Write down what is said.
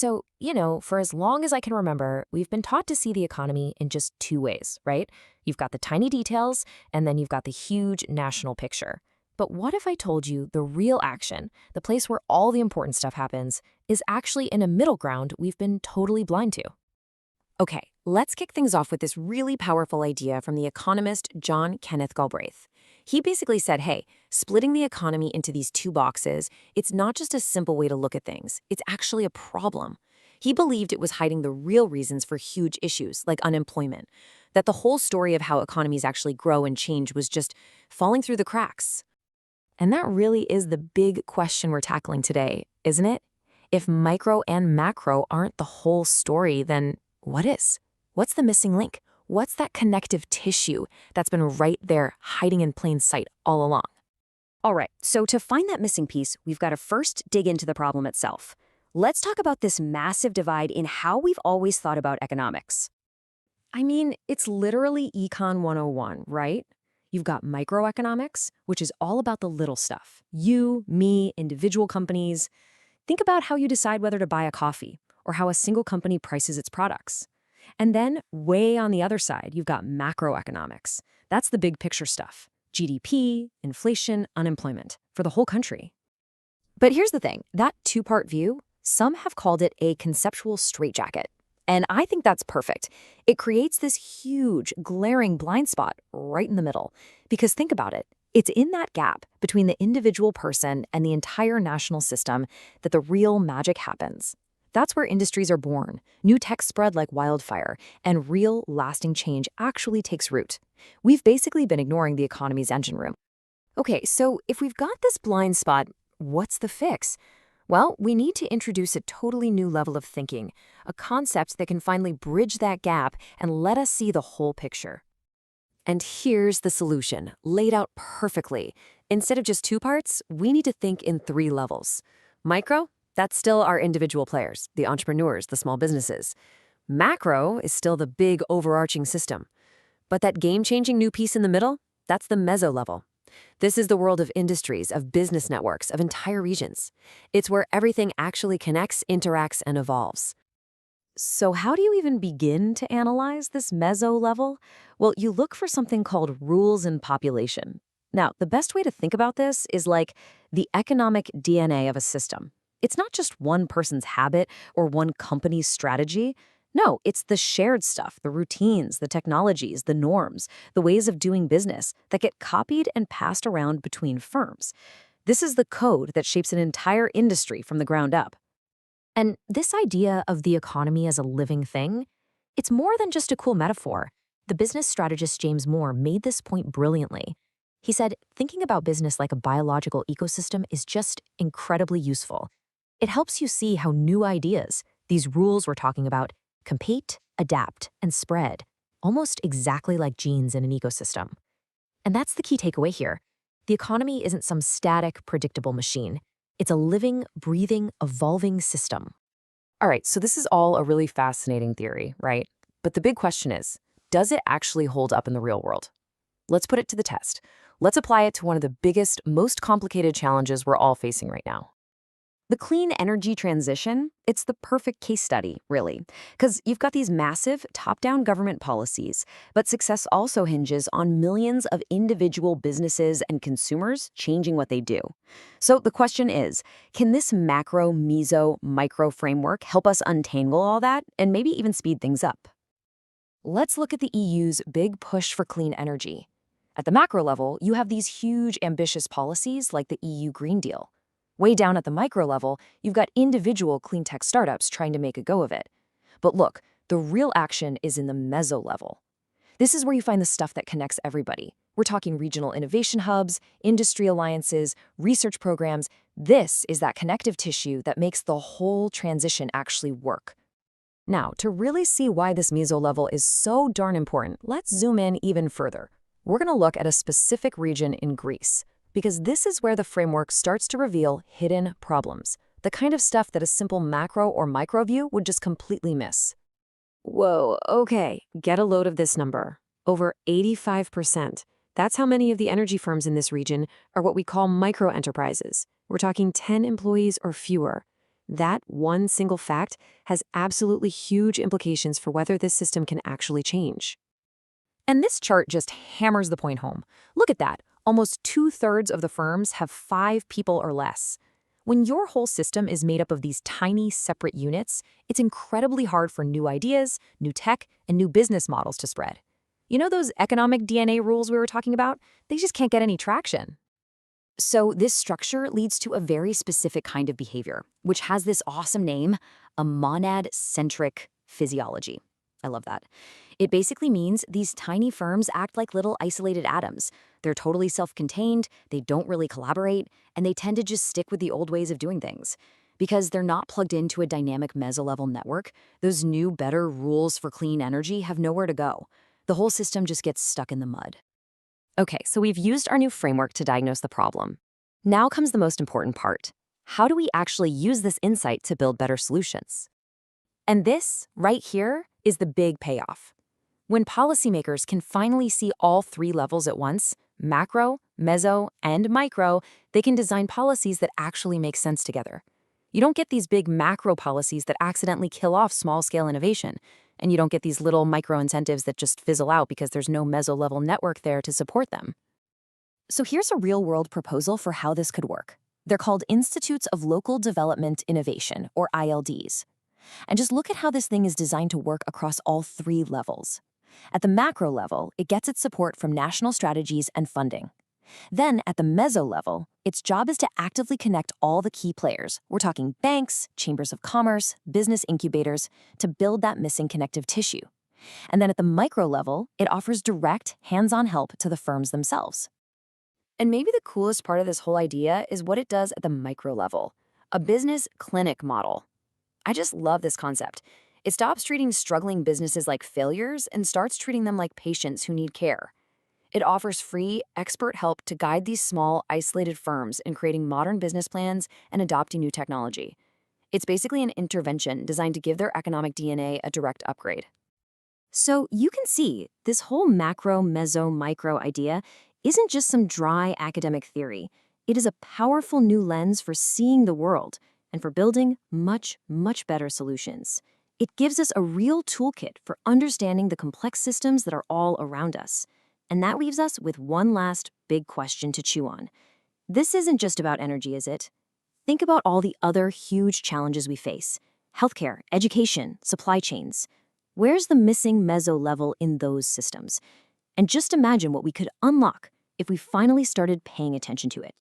So, for as long as I can remember, we've been taught to see the economy in just two ways, right? You've got the tiny details, and then you've got the huge national picture. But what if I told you the real action, the place where all the important stuff happens, is actually in a middle ground we've been totally blind to? Okay, let's kick things off with this really powerful idea from the economist John Kenneth Galbraith. He basically said, hey, splitting the economy into these two boxes, it's not just a simple way to look at things, it's actually a problem. He believed it was hiding the real reasons for huge issues like unemployment, that the whole story of how economies actually grow and change was just falling through the cracks. And that really is the big question we're tackling today, isn't it? If micro and macro aren't the whole story, then what is? What's the missing link? What's that connective tissue that's been right there hiding in plain sight all along? All right, so to find that missing piece, we've got to first dig into the problem itself. Let's talk about this massive divide in how we've always thought about economics. I mean, it's literally Econ 101, right? You've got microeconomics, which is all about the little stuff. You, me, individual companies. Think about how you decide whether to buy a coffee or how a single company prices its products. And then, way on the other side, you've got macroeconomics. That's the big picture stuff. GDP, inflation, unemployment for the whole country. But here's the thing, that two-part view, some have called it a conceptual straitjacket. And I think that's perfect. It creates this huge, glaring blind spot right in the middle. Because think about it, it's in that gap between the individual person and the entire national system that the real magic happens. That's where industries are born, new tech spread like wildfire, and real, lasting change actually takes root. We've basically been ignoring the economy's engine room. Okay, so if we've got this blind spot, what's the fix? Well, we need to introduce a totally new level of thinking, a concept that can finally bridge that gap and let us see the whole picture. And here's the solution, laid out perfectly. Instead of just two parts, we need to think in three levels. Micro, that's still our individual players, the entrepreneurs, the small businesses. Macro is still the big overarching system. But that game-changing new piece in the middle, that's the meso level. This is the world of industries, of business networks, of entire regions. It's where everything actually connects, interacts, and evolves. So how do you even begin to analyze this meso level? Well, you look for something called rules in population. Now, the best way to think about this is like the economic DNA of a system. It's not just one person's habit or one company's strategy. No, it's the shared stuff, the routines, the technologies, the norms, the ways of doing business that get copied and passed around between firms. This is the code that shapes an entire industry from the ground up. And this idea of the economy as a living thing, it's more than just a cool metaphor. The business strategist James Moore made this point brilliantly. He said, thinking about business like a biological ecosystem is just incredibly useful. It helps you see how new ideas, these rules we're talking about, compete, adapt, and spread, almost exactly like genes in an ecosystem. And that's the key takeaway here. The economy isn't some static, predictable machine. It's a living, breathing, evolving system. All right, so this is all a really fascinating theory, right? But the big question is, does it actually hold up in the real world? Let's put it to the test. Let's apply it to one of the biggest, most complicated challenges we're all facing right now. The clean energy transition, it's the perfect case study, really, because you've got these massive top-down government policies, but success also hinges on millions of individual businesses and consumers changing what they do. So the question is, can this macro, meso, micro framework help us untangle all that and maybe even speed things up? Let's look at the EU's big push for clean energy. At the macro level, you have these huge, ambitious policies like the EU Green Deal. Way down at the micro level, you've got individual clean tech startups trying to make a go of it. But look, the real action is in the meso level. This is where you find the stuff that connects everybody. We're talking regional innovation hubs, industry alliances, research programs. This is that connective tissue that makes the whole transition actually work. Now, to really see why this meso level is so darn important, let's zoom in even further. We're going to look at a specific region in Greece, because this is where the framework starts to reveal hidden problems, the kind of stuff that a simple macro or micro view would just completely miss. Whoa, okay, get a load of this number. Over 85%. That's how many of the energy firms in this region are what we call micro enterprises. We're talking 10 employees or fewer. That one single fact has absolutely huge implications for whether this system can actually change. And this chart just hammers the point home. Look at that. Almost 2/3 of the firms have 5 people or less. When your whole system is made up of these tiny, separate units, it's incredibly hard for new ideas, new tech, and new business models to spread. You know those economic DNA rules we were talking about? They just can't get any traction. So this structure leads to a very specific kind of behavior, which has this awesome name, a monad-centric physiology. I love that. It basically means these tiny firms act like little isolated atoms. They're totally self-contained, they don't really collaborate, and they tend to just stick with the old ways of doing things. Because they're not plugged into a dynamic meso-level network, those new, better rules for clean energy have nowhere to go. The whole system just gets stuck in the mud. Okay, so we've used our new framework to diagnose the problem. Now comes the most important part. How do we actually use this insight to build better solutions? And this, right here, is the big payoff. When policymakers can finally see all 3 levels at once, macro, meso, and micro, they can design policies that actually make sense together. You don't get these big macro policies that accidentally kill off small-scale innovation, and you don't get these little micro incentives that just fizzle out because there's no meso-level network there to support them. So here's a real-world proposal for how this could work. They're called Institutes of Local Development Innovation, or ILDs. And just look at how this thing is designed to work across all 3 levels. At the macro level, it gets its support from national strategies and funding. Then, at the meso level, its job is to actively connect all the key players. We're talking banks, chambers of commerce, business incubators, to build that missing connective tissue. And then at the micro level, it offers direct, hands-on help to the firms themselves. And maybe the coolest part of this whole idea is what it does at the micro level, a business clinic model. I just love this concept. It stops treating struggling businesses like failures and starts treating them like patients who need care. It offers free, expert help to guide these small, isolated firms in creating modern business plans and adopting new technology. It's basically an intervention designed to give their economic DNA a direct upgrade. So you can see, this whole macro, meso, micro idea isn't just some dry academic theory. It is a powerful new lens for seeing the world and for building much, much better solutions. It gives us a real toolkit for understanding the complex systems that are all around us. And that leaves us with one last big question to chew on. This isn't just about energy, is it? Think about all the other huge challenges we face: healthcare, education, supply chains. Where's the missing meso level in those systems? And just imagine what we could unlock if we finally started paying attention to it.